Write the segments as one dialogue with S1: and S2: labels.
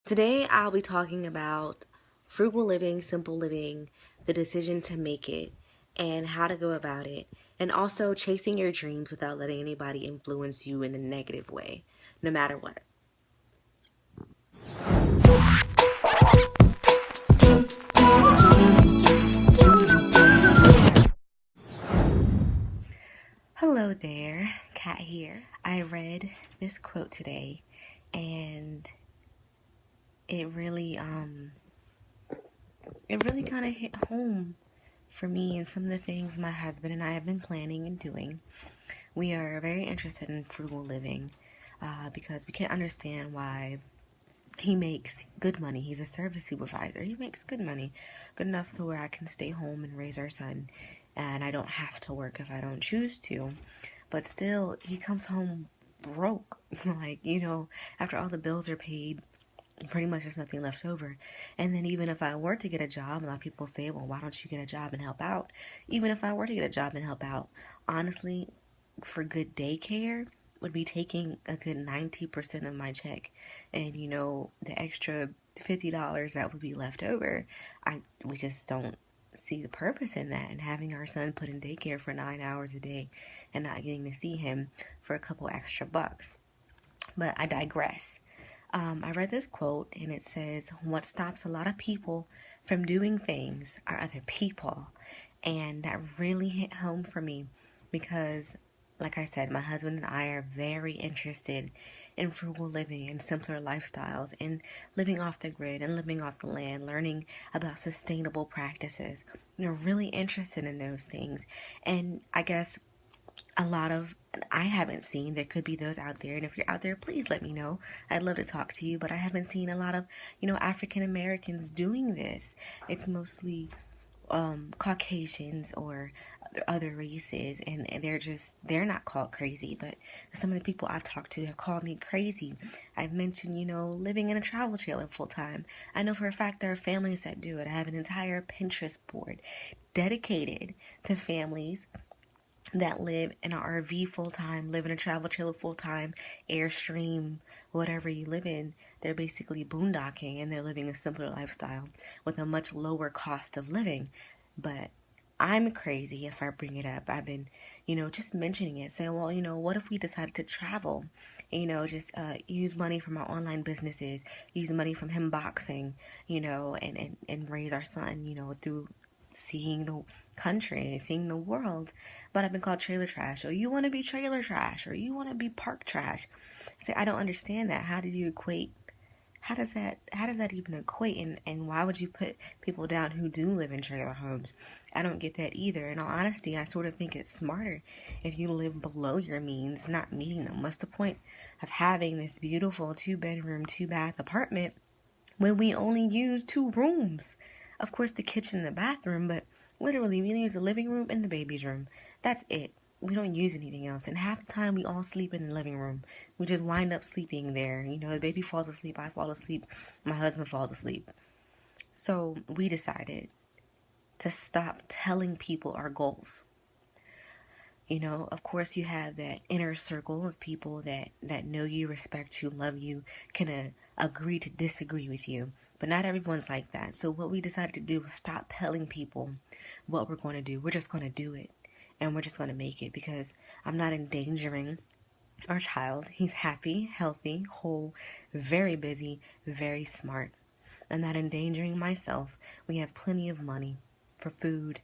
S1: Today, I'll be talking about frugal living, simple living, the decision to make it, and how to go about it, and also chasing your dreams without letting anybody influence you in the negative way, no matter what. Hello there, Kat here. I read this quote today, and it really, um, it really kind of hit home for me and some of the things my husband and I have been planning and doing. We are very interested in frugal living because we can't understand why he makes good money. He's a service supervisor. He makes good money, good enough to where I can stay home and raise our son, and I don't have to work if I don't choose to. But still, he comes home broke. After all the bills are paid, pretty much there's nothing left over. And then even if I were to get a job, a lot of people say, well, why don't you get a job and help out? Even if I were to get a job and help out, honestly, for good daycare would be taking a good 90% of my check. And the extra $50 that would be left over, we just don't see the purpose in that, and having our son put in daycare for 9 hours a day and not getting to see him for a couple extra bucks. But I digress. I read this quote and it says, what stops a lot of people from doing things are other people. And that really hit home for me because, like I said, my husband and I are very interested in frugal living and simpler lifestyles and living off the grid and living off the land, learning about sustainable practices. We're really interested in those things. And I guess a lot of I haven't seen, there could be those out there, and if you're out there, please let me know. I'd love to talk to you, but I haven't seen a lot of African Americans doing this. It's mostly Caucasians or other races, and they're not called crazy, but some of the people I've talked to have called me crazy. I've mentioned living in a travel trailer full time. I know for a fact there are families that do it. I have an entire Pinterest board dedicated to families that live in an RV full time, live in a travel trailer full time, Airstream, whatever you live in. They're basically boondocking and they're living a simpler lifestyle with a much lower cost of living. But I'm crazy if I bring it up. I've been, just mentioning it, saying, well, what if we decided to travel? Just use money from our online businesses, use money from him boxing, and raise our son, through seeing the country, seeing the world. But I've been called trailer trash, or you want to be trailer trash, or you want to be park trash. I don't understand that. How do you equate? How does that even equate? And why would you put people down who do live in trailer homes? I don't get that either. In all honesty, I sort of think it's smarter if you live below your means, not meeting them. What's the point of having this beautiful 2 bedroom, 2 bath apartment when we only use 2 rooms? Of course, the kitchen and the bathroom, but literally we use the living room and the baby's room. That's it. We don't use anything else. And half the time we all sleep in the living room. We just wind up sleeping there. The baby falls asleep, I fall asleep, my husband falls asleep. So we decided to stop telling people our goals. Of course, you have that inner circle of people that know you, respect you, love you, can agree to disagree with you. But not everyone's like that. So what we decided to do was stop telling people what we're going to do. We're just going to do it. And we're just going to make it because I'm not endangering our child. He's happy, healthy, whole, very busy, very smart. I'm not endangering myself. We have plenty of money for food,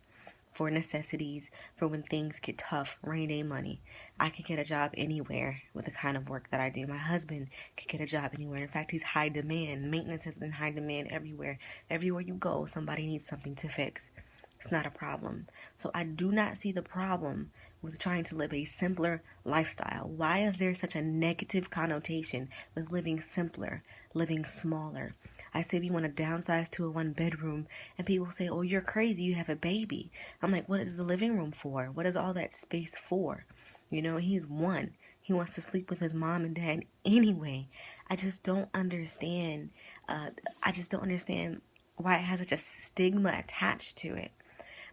S1: for necessities, for when things get tough, rainy day money. I could get a job anywhere with the kind of work that I do. My husband could get a job anywhere. In fact, he's high demand. Maintenance has been high demand everywhere. Everywhere you go, somebody needs something to fix. It's not a problem. So I do not see the problem with trying to live a simpler lifestyle. Why is there such a negative connotation with living simpler, living smaller? I say we want to downsize to a 1 bedroom, and people say, oh, you're crazy, you have a baby. I'm like, what is the living room for? What is all that space for? He's one. He wants to sleep with his mom and dad anyway. I just don't understand. I just don't understand why it has such a stigma attached to it.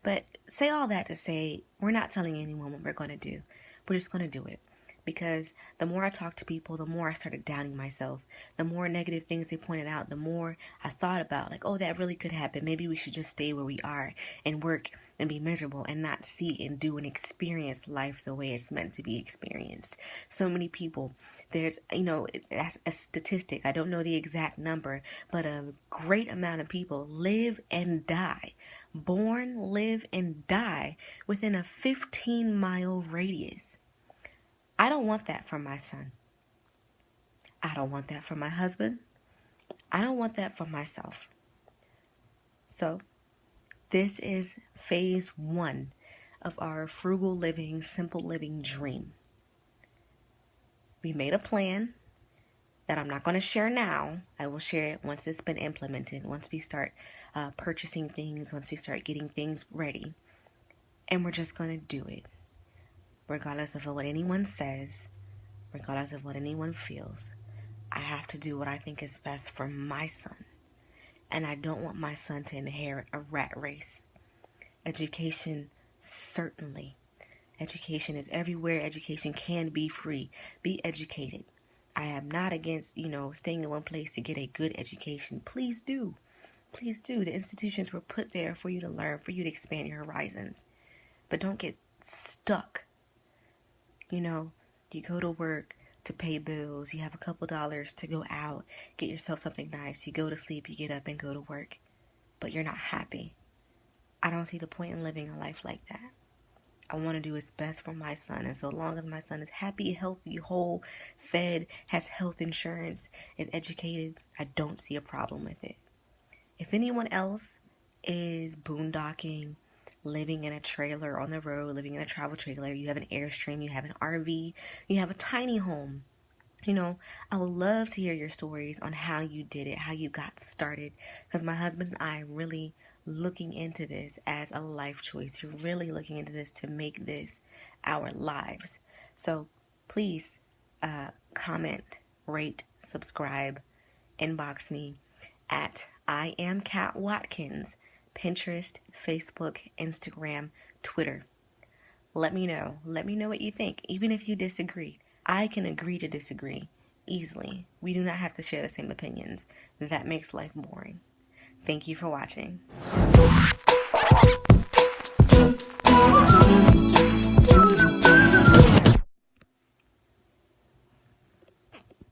S1: But say all that to say, we're not telling anyone what we're going to do. We're just going to do it. because the more I talked to people, the more I started doubting myself. The more negative things they pointed out, the more I thought about, like, oh, that really could happen. Maybe we should just stay where we are and work and be miserable and not see and do and experience life the way it's meant to be experienced. So many people, there's, that's a statistic. I don't know the exact number, but a great amount of people live and die, born, live, and die within a 15-mile radius. I don't want that for my son. I don't want that for my husband. I don't want that for myself. So, this is phase 1 of our frugal living, simple living dream. We made a plan that I'm not going to share now. I will share it once it's been implemented, once we start purchasing things, once we start getting things ready. And we're just going to do it. Regardless of what anyone says, regardless of what anyone feels, I have to do what I think is best for my son. And I don't want my son to inherit a rat race. Education, certainly. Education is everywhere. Education can be free. Be educated. I am not against, staying in one place to get a good education. Please do. Please do. The institutions were put there for you to learn, for you to expand your horizons. But don't get stuck. You go to work to pay bills. You have a couple dollars to go out, get yourself something nice. You go to sleep, you get up and go to work. But you're not happy. I don't see the point in living a life like that. I want to do what's best for my son. And so long as my son is happy, healthy, whole, fed, has health insurance, is educated, I don't see a problem with it. If anyone else is boondocking, living in a trailer on the road, living in a travel trailer, you have an Airstream, you have an RV, you have a tiny home, I would love to hear your stories on how you did it, how you got started, because my husband and I are really looking into this as a life choice. You're really looking into this to make this our lives. So please comment, rate, subscribe, inbox me at I am Kat Watkins, Pinterest, Facebook, Instagram, Twitter. Let me know. Let me know what you think, even if you disagree. I can agree to disagree easily. We do not have to share the same opinions. That makes life boring. Thank you for watching.